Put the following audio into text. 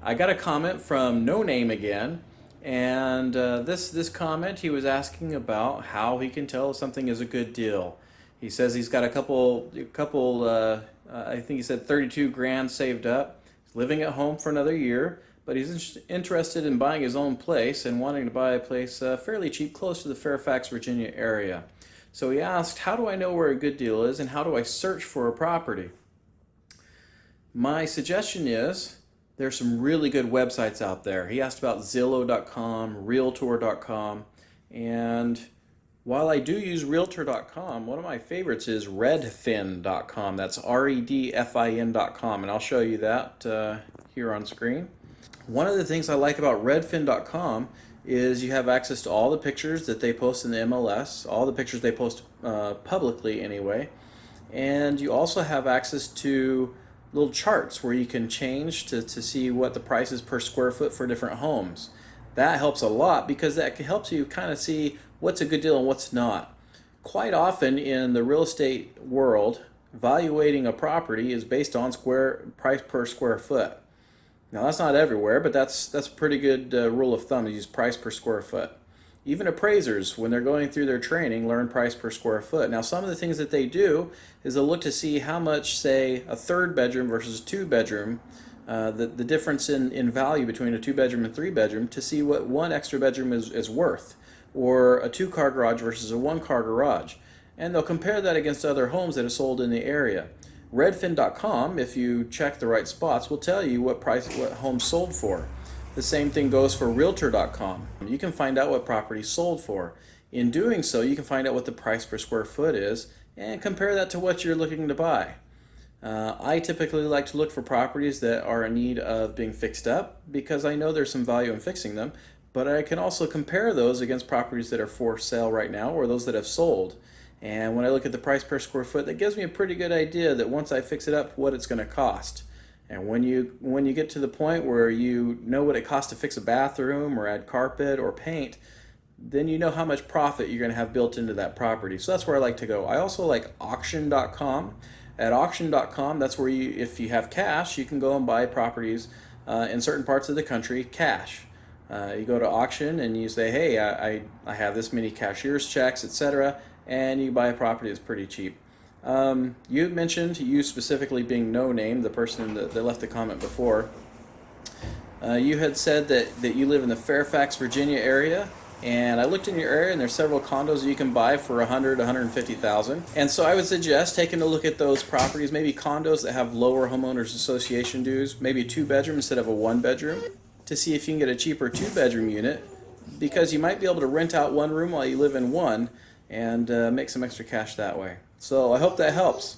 I got a comment from No Name again, and this comment he was asking about how he can tell if something is a good deal. He says he's got a couple. I think he said 32 grand saved up. He's living at home for another year, but he's interested in buying his own place and wanting to buy a place fairly cheap, close to the Fairfax, Virginia area. So he asked, "How do I know where a good deal is, and how do I search for a property?" My suggestion is there's some really good websites out there. He asked about Zillow.com, Realtor.com, and while I do use Realtor.com, one of my favorites is Redfin.com. That's Redfin.com, and I'll show you that here on screen. One of the things I like about Redfin.com is you have access to all the pictures that they post in the MLS, all the pictures they post publicly anyway, and you also have access to little charts where you can change to see what the price is per square foot for different homes. That helps a lot because that helps you kind of see what's a good deal and what's not. Quite often in the real estate world, valuating a property is based on price per square foot. Now that's not everywhere, but that's a pretty good rule of thumb to use price per square foot. Even appraisers, when they're going through their training, learn price per square foot. Now some of the things that they do is they'll look to see how much, say, a third bedroom versus a two bedroom, the difference in value between a two bedroom and three bedroom, to see what one extra bedroom is worth, or a two car garage versus a one car garage. And they'll compare that against other homes that are sold in the area. Redfin.com, if you check the right spots, will tell you what homes sold for. The same thing goes for Realtor.com. You can find out what properties sold for. In doing so, you can find out what the price per square foot is and compare that to what you're looking to buy. I typically like to look for properties that are in need of being fixed up because I know there's some value in fixing them, but I can also compare those against properties that are for sale right now or those that have sold. And when I look at the price per square foot, that gives me a pretty good idea that once I fix it up, what it's going to cost. And when you get to the point where you know what it costs to fix a bathroom or add carpet or paint, then you know how much profit you're going to have built into that property. So that's where I like to go. I also like auction.com. At auction.com, that's where if you have cash, you can go and buy properties in certain parts of the country cash. You go to auction and you say, hey, I have this many cashier's checks, etc., and you buy a property that's pretty cheap. You mentioned you specifically being No Name, the person that left the comment before. You had said that you live in the Fairfax, Virginia area, and I looked in your area and there's several condos that you can buy for $150,000. And so I would suggest taking a look at those properties, maybe condos that have lower homeowners association dues, maybe a two bedroom instead of a one bedroom, to see if you can get a cheaper two bedroom unit, because you might be able to rent out one room while you live in one and make some extra cash that way. So I hope that helps.